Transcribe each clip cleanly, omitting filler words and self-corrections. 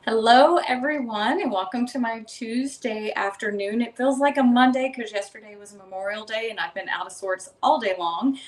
Hello, everyone, and welcome to my Tuesday afternoon. It feels like a Monday because yesterday was Memorial Day and I've been out of sorts all day long.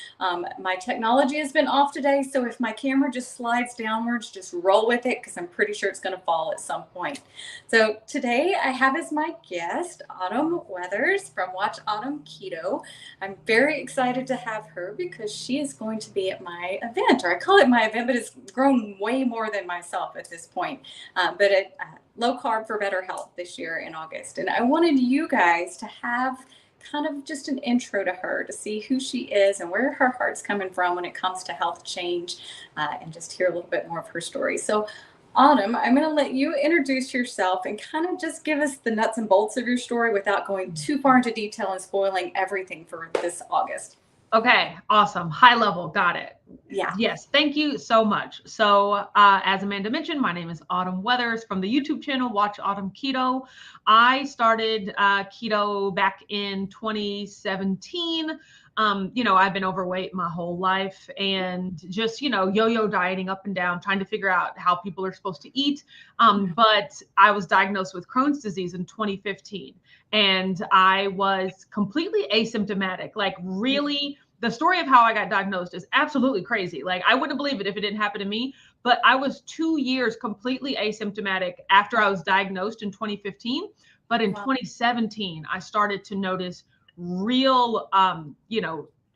My technology has been off today, so if my camera just slides downwards, just roll with it because I'm pretty sure it's going to fall at some point. So today I have as my guest Autumn Weathers from Watch Autumn Keto. I'm very excited to have her because she is going to be at my event, or I call it my event, but it's grown way more than myself at this point. But at Low Carb for Better Health this year in August. And I wanted you guys to have kind of just an intro to her to see who she is and where her heart's coming from when it comes to health change, and just hear a little bit more of her story. So Autumn, I'm going to let you introduce yourself and kind of just give us the nuts and bolts of your story without going too far into detail and spoiling everything for this August. Okay, awesome. High level, got it. Yeah. Yes, thank you so much. So as Amanda mentioned, my name is Autumn Weathers from the YouTube channel, Watch Autumn Keto. I started keto back in 2017. I've been overweight my whole life and just, yo-yo dieting up and down, trying to figure out how people are supposed to eat. But I was diagnosed with Crohn's disease in 2015. And I was completely asymptomatic, like really. The story of how I got diagnosed is absolutely crazy. Like I wouldn't believe it if it didn't happen to me, but I was 2 years completely asymptomatic after I was diagnosed in 2015. But in 2017, I started to notice real,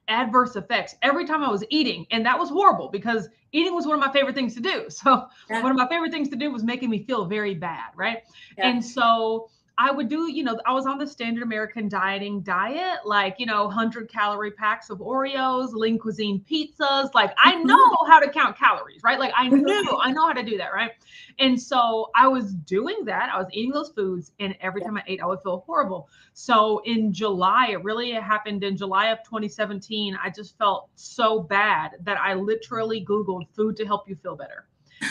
adverse effects every time I was eating. And that was horrible because eating was one of my favorite things to do. So one of my favorite things to do was making me feel very bad. Right. Yeah. And so I would do, I was on the standard American dieting diet, like, 100-calorie packs of Oreos, lean cuisine pizzas. Like I know how to count calories, right? Like I know how to do that, right? And so I was doing that. I was eating those foods, and every time I ate, I would feel horrible. So in July, it happened in July of 2017. I just felt so bad that I literally Googled food to help you feel better.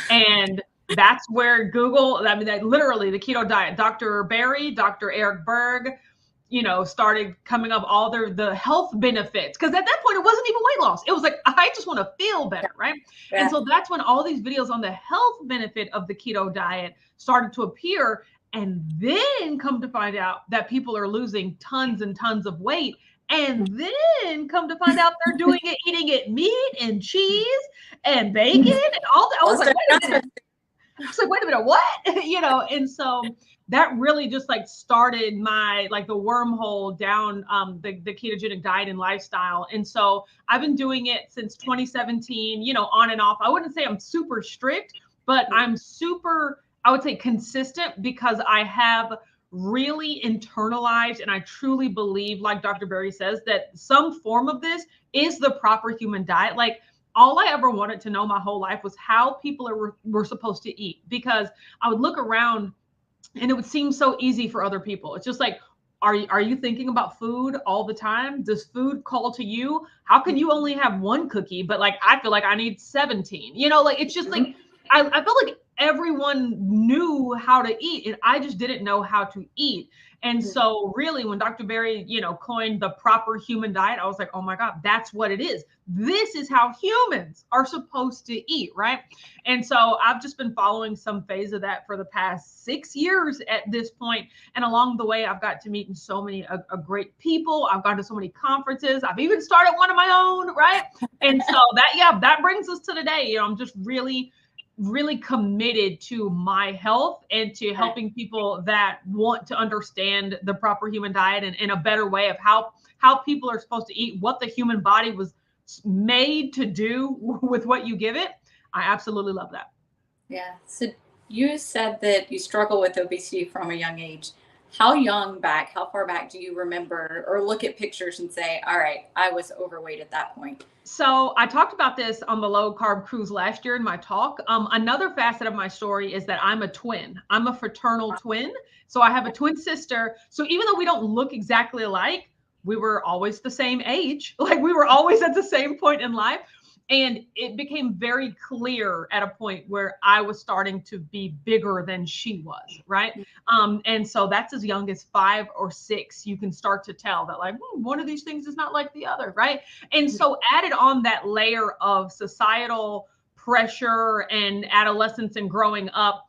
And that's where Google, that literally the keto diet, Dr. Barry, Dr. Eric Berg, started coming up all the health benefits. Because at that point, it wasn't even weight loss. It was like, I just want to feel better, right? Yeah. And so that's when all these videos on the health benefit of the keto diet started to appear. And then come to find out that people are losing tons and tons of weight. And then come to find out they're doing it, eating it meat and cheese and bacon and all that. I was like, wait a minute, what? And so that really just like started my, like the wormhole down the ketogenic diet and lifestyle. And so I've been doing it since 2017, on and off. I wouldn't say I'm super strict, but I'm super, I would say consistent, because I have really internalized, and I truly believe, like Dr. Berry says, that some form of this is the proper human diet. Like all I ever wanted to know my whole life was how people were supposed to eat, because I would look around and it would seem so easy for other people. It's just like, are you thinking about food all the time? Does food call to you? How can you only have one cookie, but like I feel like I need 17? Like it's just like I felt like everyone knew how to eat, and I just didn't know how to eat. And so really when Dr. Berry, coined the proper human diet, I was like, oh my God, that's what it is. This is how humans are supposed to eat, right? And so I've just been following some phase of that for the past 6 years at this point. And along the way, I've got to meet so many great people. I've gone to so many conferences. I've even started one of my own, right? And so that brings us to today. I'm just really committed to my health and to helping people that want to understand the proper human diet and a better way of how people are supposed to eat, what the human body was made to do with what you give it. I absolutely love that. Yeah. So you said that you struggle with obesity from a young age. How far back do you remember or look at pictures and say, all right, I was overweight at that point? So I talked about this on the low carb cruise last year in my talk. Another facet of my story is that I'm a twin. I'm a fraternal twin. So I have a twin sister. So even though we don't look exactly alike, we were always the same age. Like we were always at the same point in life. And it became very clear at a point where I was starting to be bigger than she was, right? And so that's as young as 5 or 6. You can start to tell that like, one of these things is not like the other, right? And so added on that layer of societal pressure and adolescence and growing up,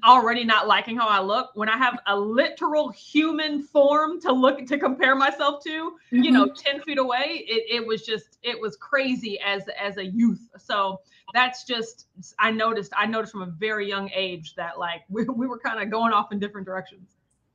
already not liking how I look, when I have a literal human form to compare myself to, 10 feet away, it was crazy as a youth. So that's just, I noticed from a very young age that like we were kind of going off in different directions.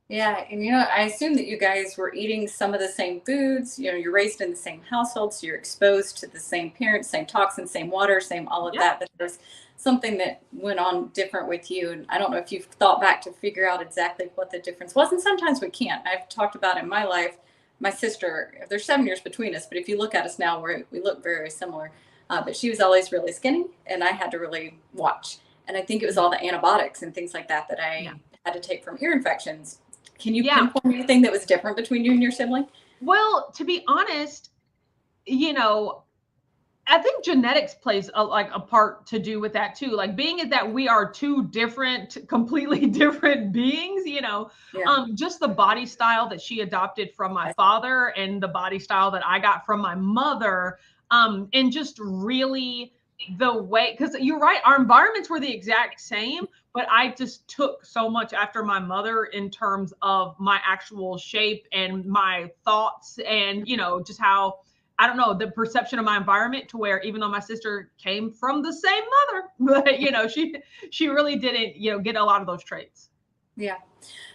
Yeah, and I assume that you guys were eating some of the same foods. You're raised in the same household, so you're exposed to the same parents, same toxins, same water, same all of Yeah. that. But there's something that went on different with you. And I don't know if you've thought back to figure out exactly what the difference was. And sometimes we can't. I've talked about in my life, my sister, there's 7 years between us, but if you look at us now, we look very similar. But she was always really skinny, and I had to really watch. And I think it was all the antibiotics and things like that that Yeah. I had to take from ear infections. Can you Yeah. pinpoint anything that was different between you and your sibling? Well, to be honest, I think genetics plays a part to do with that too. Like being it that we are two different, completely different beings, Yeah. just the body style that she adopted from my father and the body style that I got from my mother, and just really the way, because you're right, our environments were the exact same, but I just took so much after my mother in terms of my actual shape and my thoughts and, just how, I don't know, the perception of my environment, to where even though my sister came from the same mother, but she really didn't, get a lot of those traits. Yeah.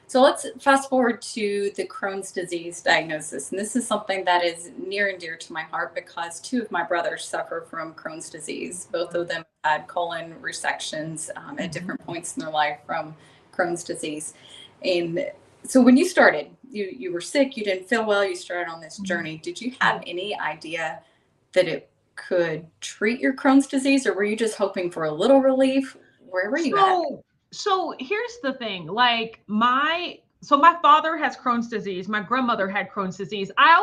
So let's fast forward to the Crohn's disease diagnosis. And this is something that is near and dear to my heart because two of my brothers suffer from Crohn's disease. Both of them had colon resections at Mhm. different points in their life from Crohn's disease. And so when you started, you were sick, you didn't feel well, you started on this Mhm. journey. Did you have any idea that it could treat your Crohn's disease, or were you just hoping for a little relief? Where were you at? So here's the thing, like my father has Crohn's disease, my grandmother had Crohn's disease. I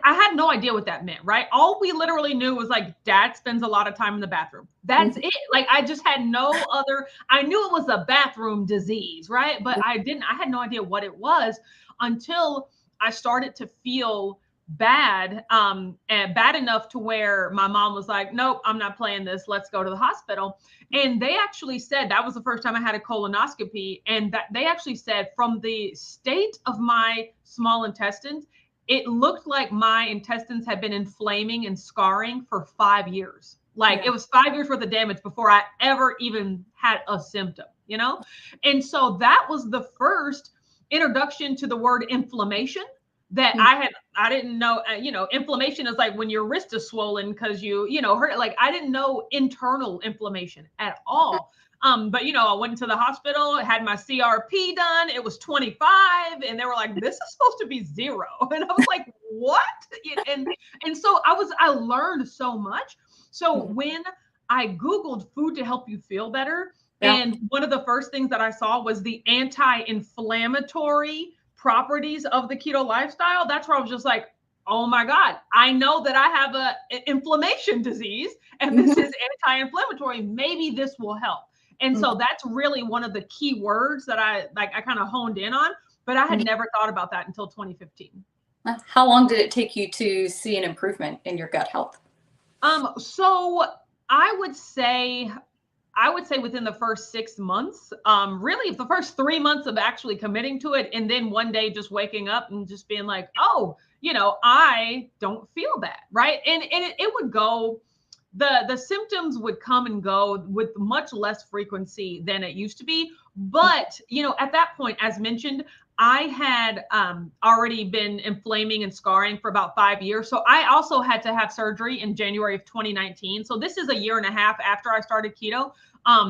had no idea what that meant, right? All we literally knew was like dad spends a lot of time in the bathroom. That's Mhm. it. Like I just had no other, I knew it was a bathroom disease, right? But I had no idea what it was until I started to feel bad, and bad enough to where my mom was like, nope, I'm not playing this, let's go to the hospital. And they actually said that was the first time I had a colonoscopy, and that they actually said from the state of my small intestines, it looked like my intestines had been inflaming and scarring for 5 years. Like Yeah. it was 5 years worth of damage before I ever even had a symptom. And so that was the first introduction to the word inflammation that I didn't know. Inflammation is like when your wrist is swollen because you hurt. Like I didn't know internal inflammation at all. But I went to the hospital, had my CRP done. It was 25, and they were like, "This is supposed to be 0." And I was like, "What?" And so I learned so much. So Mhm. when I Googled food to help you feel better, Yeah. and one of the first things that I saw was the anti-inflammatory properties of the keto lifestyle, that's where I was just like, oh my God, I know that I have inflammation disease and this Mhm. is anti-inflammatory. Maybe this will help. And so that's really one of the key words that I kind of honed in on, but I had Mhm. never thought about that until 2015. How long did it take you to see an improvement in your gut health? So I would say within the first 6 months, really the first 3 months of actually committing to it. And then one day just waking up and just being like, oh, I don't feel bad. Right. And it would go, the symptoms would come and go with much less frequency than it used to be. But, at that point, as mentioned, I had already been inflaming and scarring for about 5 years. So I also had to have surgery in January of 2019. So this is a year and a half after I started keto.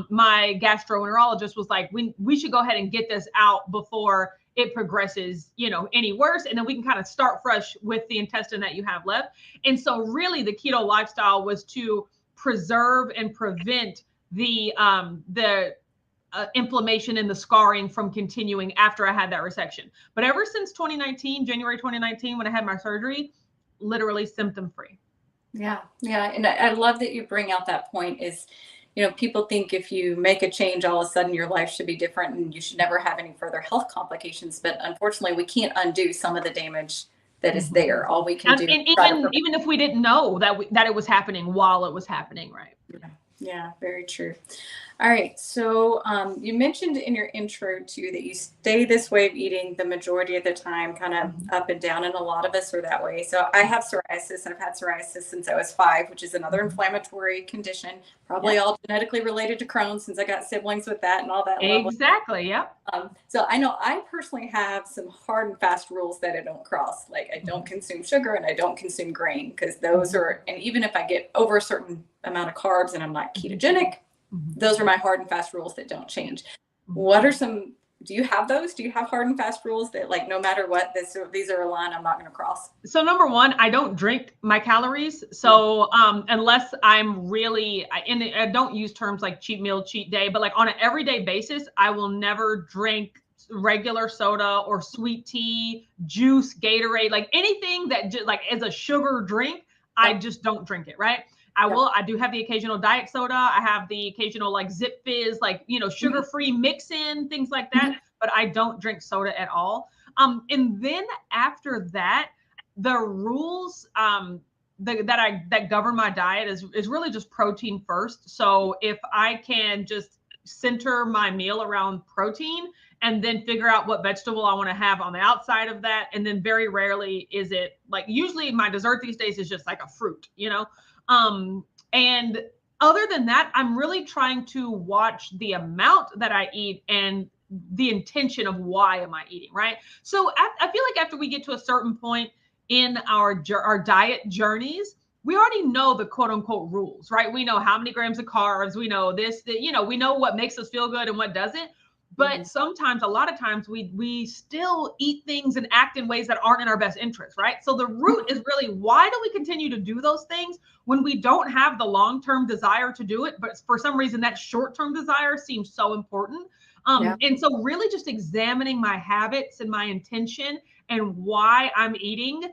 My gastroenterologist was like, we should go ahead and get this out before it progresses, any worse. And then we can kind of start fresh with the intestine that you have left. And so really the keto lifestyle was to preserve and prevent the inflammation and the scarring from continuing after I had that resection. But ever since 2019, January 2019, when I had my surgery, literally symptom free. Yeah, yeah, and I love that you bring out that point is, people think if you make a change, all of a sudden your life should be different and you should never have any further health complications. But unfortunately, we can't undo some of the damage that is Mhm. there. All we can And, do is and try to even prevent. even if we didn't know that it was happening while it was happening, right? Yeah, yeah, very true. All right. So you mentioned in your intro too that you stay this way of eating the majority of the time, kind of Mhm. up and down, and a lot of us are that way. So I have psoriasis, and I've had psoriasis since I was 5, which is another Mhm. inflammatory condition, probably Yep. all genetically related to Crohn, since I got siblings with that and all that lovely. Exactly. Yep. So I know I personally have some hard and fast rules that I don't cross. Like I don't Mhm. consume sugar and I don't consume grain, because those Mhm. are, and even if I get over a certain amount of carbs and I'm not Mhm. ketogenic, Mhm. those are my hard and fast rules that don't change. Mhm. What are some, do you have those? Do you have hard and fast rules that, like, no matter what, these are a line I'm not going to cross? So number one, I don't drink my calories. Mm. So unless I'm really, and I don't use terms like cheat meal, cheat day, but like on an everyday basis, I will never drink regular soda or sweet tea, juice, Gatorade, like anything that just like is a sugar drink. I Yep. just don't drink it. Right. Yep. I do have the occasional diet soda. I have the occasional like Zip Fizz, like, Mhm. sugar-free mix in, things like that. Mhm. But I don't drink soda at all. And then after that, the rules that govern my diet is really just protein first. So if I can just center my meal around protein and then figure out what vegetable I want to have on the outside of that, and then very rarely is it like, usually my dessert these days is just like a fruit. And other than that, I'm really trying to watch the amount that I eat and the intention of why am I eating, right? So I feel like after we get to a certain point in our diet journeys, we already know the quote unquote rules, right? We know how many grams of carbs, we know this, that, we know what makes us feel good and what doesn't. But Mhm. sometimes, a lot of times, we still eat things and act in ways that aren't in our best interest, right? So the root is really, why do we continue to do those things when we don't have the long-term desire to do it, but for some reason that short-term desire seems so important. Yeah. And so really just examining my habits and my intention and why I'm eating,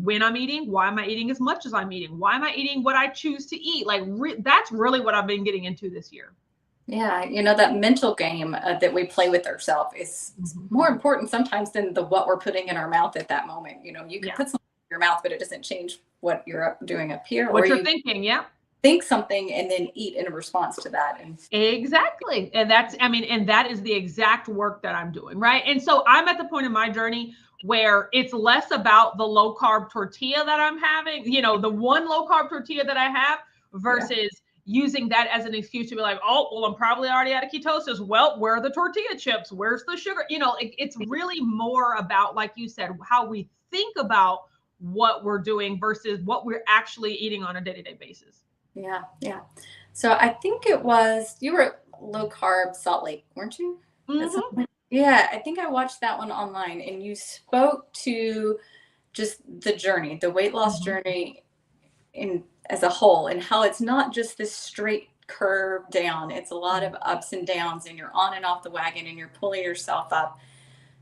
when I'm eating, why am I eating as much as I'm eating? Why am I eating what I choose to eat? Like that's really what I've been getting into this year. Yeah, that mental game that we play with ourselves is Mhm. more important sometimes than the what we're putting in our mouth at that moment. You can Yeah. put something in your mouth, but it doesn't change what you're doing up here, or What you're you thinking, yeah. think something and then eat in response to that. And Exactly. And and that is the exact work that I'm doing, right? And so I'm at the point in my journey where it's less about the low carb tortilla that I'm having, the one low carb tortilla that I have, yeah, versus using that as an excuse to be like, oh, well, I'm probably already out of ketosis. Well, where are the tortilla chips? Where's the sugar? It's really more about, like you said, how we think about what we're doing versus what we're actually eating on a day-to-day basis. yeah, yeah. So I think it was, you were at low carb Salt Lake, weren't you? At some Hmm. point? Yeah, I think I watched that one online, and you spoke to just the journey, the weight loss Hmm. journey in as a whole, and how it's not just this straight curve down. It's a lot of ups and downs, and you're on and off the wagon and you're pulling yourself up.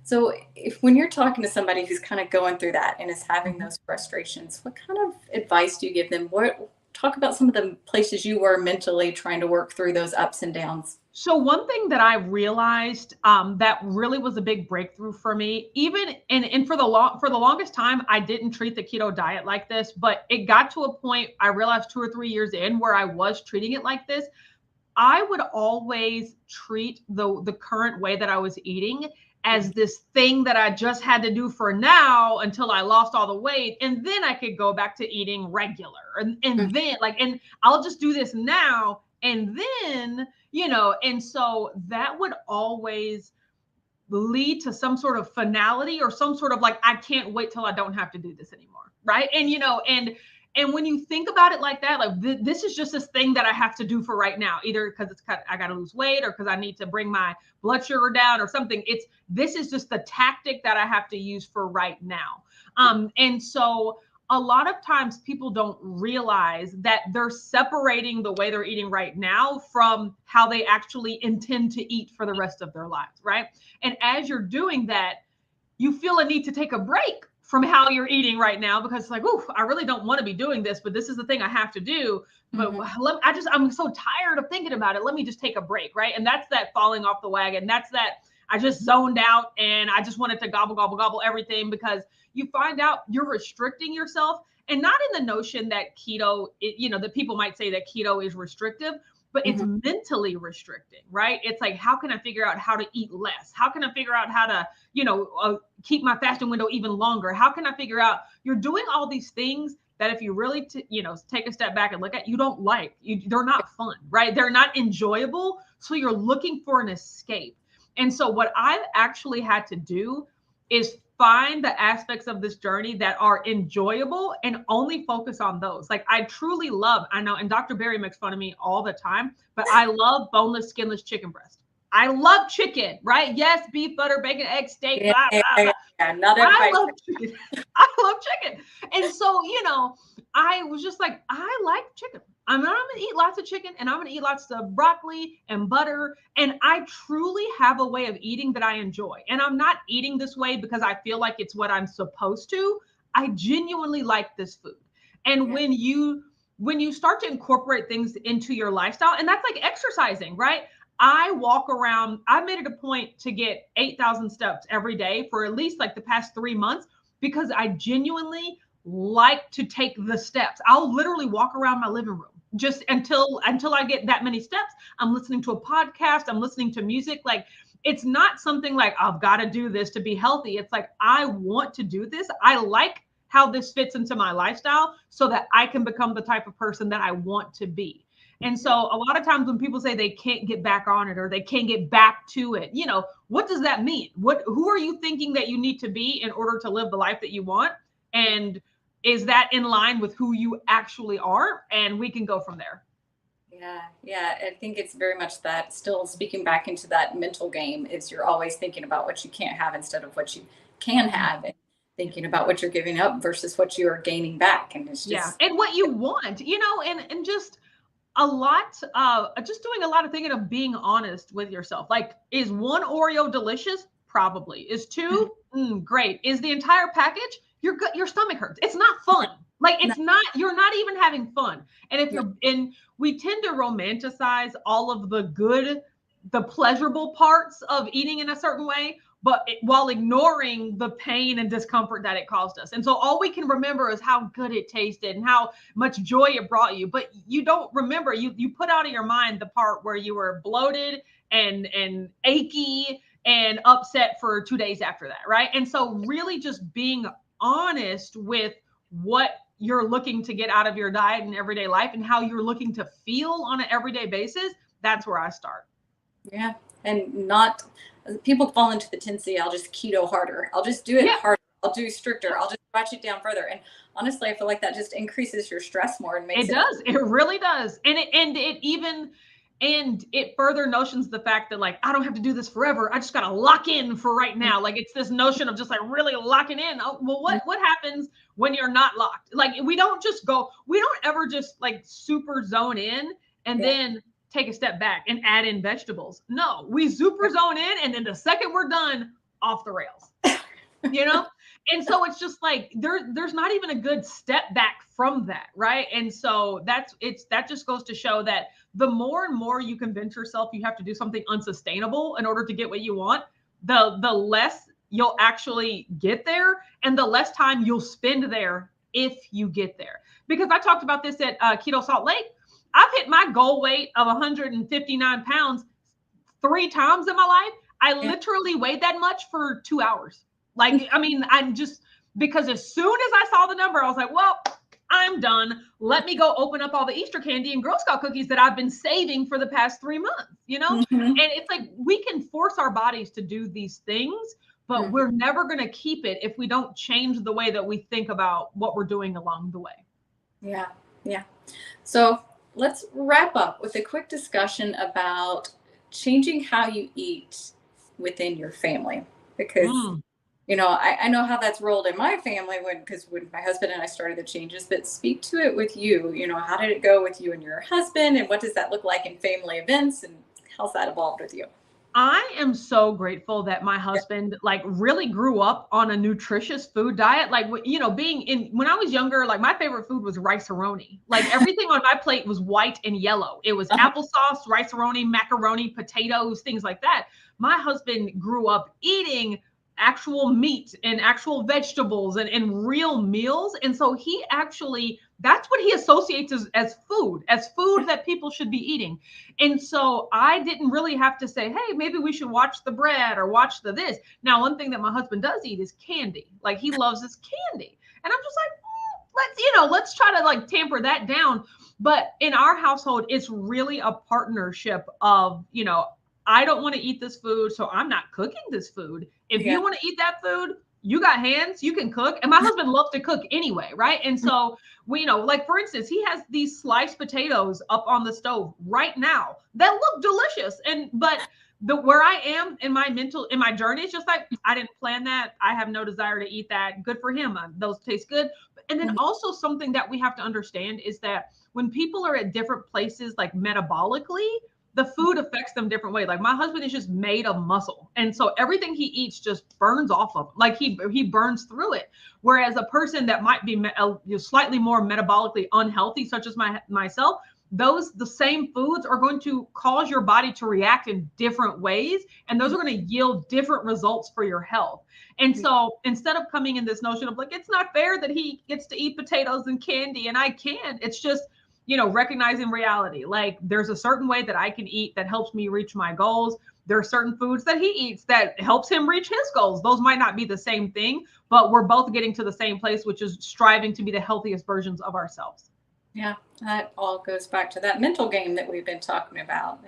So if, when you're talking to somebody who's kind of going through that and is having Hmm. those frustrations, what kind of advice do you give them? What, talk about some of the places you were mentally trying to work through those ups and downs. So one thing that I realized, that really was a big breakthrough for me, even and for the longest time, I didn't treat the keto diet like this, but it got to a point I realized 2 or 3 years in where I was treating it like this. I would always treat the current way that I was eating Mhm. as this thing that I just had to do for now until I lost all the weight. And then I could go back to eating regular. And then and I'll just do this now. And then, and so that would always lead to some sort of finality or some sort of like, I can't wait till I don't have to do this anymore, right? And when you think about it like that, like this is just this thing that I have to do for right now, either because I got to lose weight or because I need to bring my blood sugar down or something. This is just the tactic that I have to use for right now. And so a lot of times people don't realize that they're separating the way they're eating right now from how they actually intend to eat for the rest of their lives, right? And as you're doing that, you feel a need to take a break from how you're eating right now because it's like, ooh, I really don't want to be doing this, but this is the thing I have to do. But Mhm. I'm so tired of thinking about it. Let me just take a break, right? And that's that falling off the wagon. That's that I just zoned out and I just wanted to gobble, gobble, gobble everything, because you find out you're restricting yourself, and not in the notion that keto, that people might say that keto is restrictive, but it's Mhm. mentally restricting, right? It's like, how can I figure out how to eat less? How can I figure out how to, keep my fasting window even longer? How can I figure out, you're doing all these things that if you really, take a step back and look at, you don't like, they're not fun, right? They're not enjoyable. So you're looking for an escape. And so what I've actually had to do is find the aspects of this journey that are enjoyable and only focus on those. Like I truly love, I know, and Dr. Barry makes fun of me all the time, but I love boneless, skinless chicken breast. I love chicken, right? Yes, beef, butter, bacon, egg, steak, Yeah, blah, yeah, blah, yeah, blah. yeah. Not I everybody. love chicken. I love chicken. And so, I was just like, I like chicken. I'm gonna eat lots of chicken and I'm gonna eat lots of broccoli and butter. And I truly have a way of eating that I enjoy. And I'm not eating this way because I feel like it's what I'm supposed to. I genuinely like this food. And Yeah. when you start to incorporate things into your lifestyle, and that's like exercising, right? I walk around, I made it a point to get 8,000 steps every day for at least like the past 3 months because I genuinely like to take the steps. I'll literally walk around my living room just until I get that many steps. I'm listening to a podcast, I'm listening to music. Like it's not something like I've got to do this to be healthy. It's like I want to do this. I like how this fits into my lifestyle so that I can become the type of person that I want to be. And so a lot of times when people say they can't get back on it or they can't get back to it, what does that mean? Who are you thinking that you need to be in order to live the life that you want? And is that in line with who you actually are? And we can go from there. Yeah, yeah. I think it's very much that still speaking back into that mental game is you're always thinking about what you can't have instead of what you can have and thinking about what you're giving up versus what you are gaining back. And it's Yeah. just, And what you want, and just just doing a lot of thinking of being honest with yourself. Like, is one Oreo delicious? Probably. Is two? Great. Is the entire package? Your stomach hurts. It's not fun. Like no, it's not, you're not even having fun. And if no, you're in, we tend to romanticize all of the pleasurable parts of eating in a certain way, but while ignoring the pain and discomfort that it caused us. And so all we can remember is how good it tasted and how much joy it brought you, but you don't remember, you put out of your mind the part where you were bloated and achy and upset for 2 days after that, right? And so really just being honest with what you're looking to get out of your diet and everyday life and how you're looking to feel on an everyday basis, that's where I start. yeah. And not, people fall into the tendency, I'll just keto harder. I'll just do it Yeah, harder. I'll do stricter. I'll just watch it down further. And honestly, I feel like that just increases your stress more and makes it it. does. It really does. And it further notions the fact that like I don't have to do this forever. I just gotta lock in for right now. Like it's this notion of just like really locking in. Oh, well, what happens when you're not locked? Like we don't ever just like super zone in and Yeah. then take a step back and add in vegetables. No, we super zone in and then the second we're done, off the rails. you know and so it's just like there's not even a good step back from that, right? And so that just goes to show that the more and more you convince yourself you have to do something unsustainable in order to get what you want, the less you'll actually get there and the less time you'll spend there if you get there. Because I talked about this at Keto Salt Lake. I've hit my goal weight of 159 pounds 3 times in my life. I Yeah. literally weighed that much for 2 hours. Like, I mean, I'm just, because as soon as I saw the number, I was like, well, I'm done. Let me go open up all the Easter candy and Girl Scout cookies that I've been saving for the past 3 months. Mhm. And it's like we can force our bodies to do these things, but Mhm. we're never going to keep it if we don't change the way that we think about what we're doing along the way. Yeah. Yeah. So let's wrap up with a quick discussion about changing how you eat within your family. Because, Mm. I know how that's rolled in my family when my husband and I started the changes, but speak to it with you. How did it go with you and your husband? And what does that look like in family events? And how's that evolved with you? I am so grateful that my Yeah. husband like really grew up on a nutritious food diet. Like, being in when I was younger, like my favorite food was rice-a-roni. Like everything on my plate was white and yellow. It was Uh-huh. applesauce, rice-a-roni, macaroni, potatoes, things like that. My husband grew up eating actual meat and actual vegetables and real meals. And so he actually, that's what he associates as food that people should be eating. And so I didn't really have to say, hey, maybe we should watch the bread or watch the this. Now, one thing that my husband does eat is candy. Like, he loves his candy. And I'm just like, let's try to like tamper that down. But in our household, it's really a partnership of, I don't want to eat this food, so I'm not cooking this food. If you want to eat that food, you got hands, you can cook. And my husband loves to cook anyway, right? And so we like, for instance, he has these sliced potatoes up on the stove right now that look delicious. But where I am in my journey, it's just like, I didn't plan that. I have no desire to eat that. Good for him. Those taste good. And then also something that we have to understand is that when people are at different places, like metabolically, the food affects them different way. Like, my husband is just made of muscle. And so everything he eats just burns off of him. Like, he burns through it. Whereas a person that might be slightly more metabolically unhealthy, such as myself, the same foods are going to cause your body to react in different ways. And those are going to yield different results for your health. And so instead of coming in this notion of like, it's not fair that he gets to eat potatoes and candy and I can't, it's just, recognizing reality. Like, there's a certain way that I can eat that helps me reach my goals. There are certain foods that he eats that helps him reach his goals. Those might not be the same thing, but we're both getting to the same place, which is striving to be the healthiest versions of ourselves. Yeah, that all goes back to that mental game that we've been talking about.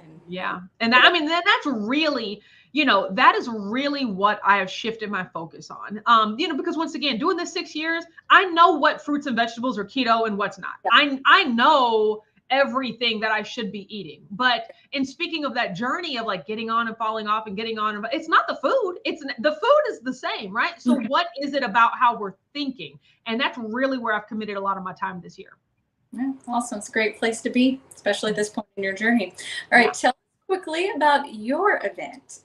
And I mean, that's really, that is really what I have shifted my focus on. Because once again, doing this 6 years, I know what fruits and vegetables are keto and what's not. Yeah. I know everything that I should be eating. But in speaking of that journey of like getting on and falling off and getting on, it's not the food. The food is the same, right? So what is it about how we're thinking? And that's really where I've committed a lot of my time this year. Yeah, awesome. It's a great place to be, especially at this point in your journey. All right, tell us quickly about your event.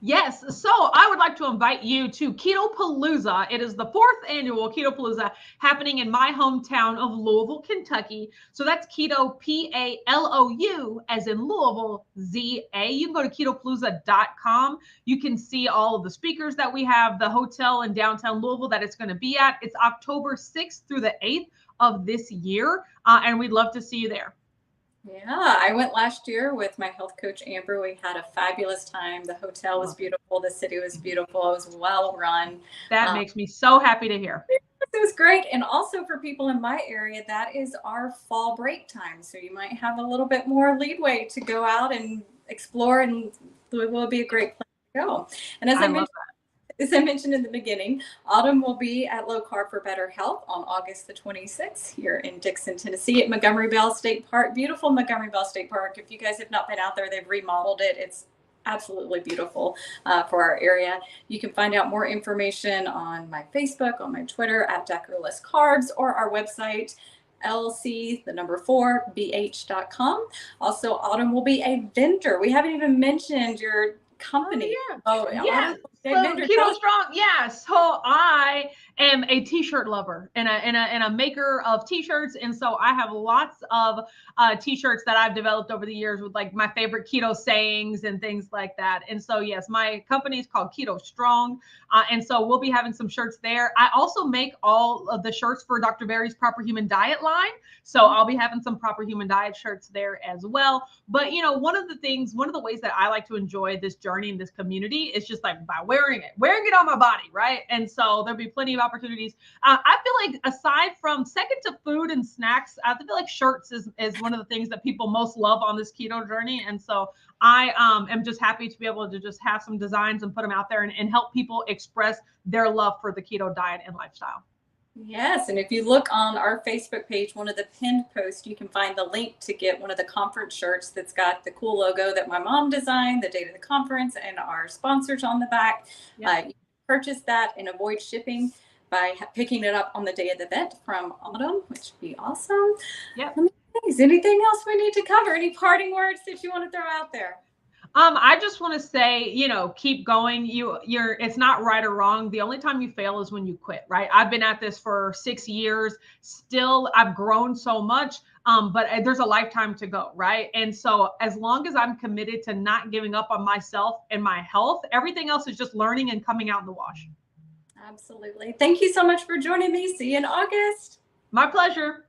Yes, so I would like to invite you to Keto Pa-LOU-za. It is the 4th annual Keto Pa-LOU-za happening in my hometown of Louisville, Kentucky. So that's Keto P-A-L-O-U as in Louisville, Z-A. You can go to ketopalooza.com. You can see all of the speakers that we have, the hotel in downtown Louisville that it's going to be at. It's October 6th through the 8th of this year, and we'd love to see you there. Yeah, I went last year with my health coach, Amber. We had a fabulous time. The hotel was beautiful. The city was beautiful. It was well run. That makes me so happy to hear. It was great. And also for people in my area, that is our fall break time. So you might have a little bit more leeway to go out and explore, and Louisville will be a great place to go. And as I mentioned in the beginning, Autumn will be at Low Carb for Better Health on August the 26th here in Dixon, Tennessee at Montgomery Bell State Park. Beautiful Montgomery Bell State Park. If you guys have not been out there, they've remodeled it. It's absolutely beautiful for our area. You can find out more information on my Facebook, on my Twitter at Deckerless Carbs, or our website, lc4bh.com. Also, Autumn will be a vendor. We haven't even mentioned your company. Yes. So Keto Strong. Yes. So I am a t-shirt lover and a maker of t-shirts. And so I have lots of t-shirts that I've developed over the years with like my favorite keto sayings and things like that. And so, yes, my company is called Keto Strong. And so we'll be having some shirts there. I also make all of the shirts for Dr. Berry's Proper Human Diet line. So I'll be having some Proper Human Diet shirts there as well. But, one of the ways that I like to enjoy this journey in this community is just like by wearing it on my body, right? And so there'll be plenty of opportunities. I feel like aside from second to food and snacks, I feel like shirts is one of the things that people most love on this keto journey. And so I am just happy to be able to just have some designs and put them out there and help people express their love for the keto diet and lifestyle. Yes, and if you look on our Facebook page, one of the pinned posts, you can find the link to get one of the conference shirts that's got the cool logo that my mom designed, the date of the conference, and our sponsors on the back. Yep. You can purchase that and avoid shipping by picking it up on the day of the event from Autumn, which would be awesome. Yep. Is anything else we need to cover? Any parting words that you want to throw out there? I just want to say, keep going. It's not right or wrong. The only time you fail is when you quit, right? I've been at this for 6 years. Still, I've grown so much. But there's a lifetime to go, right? And so as long as I'm committed to not giving up on myself and my health, everything else is just learning and coming out in the wash. Absolutely. Thank you so much for joining me. See you in August. My pleasure.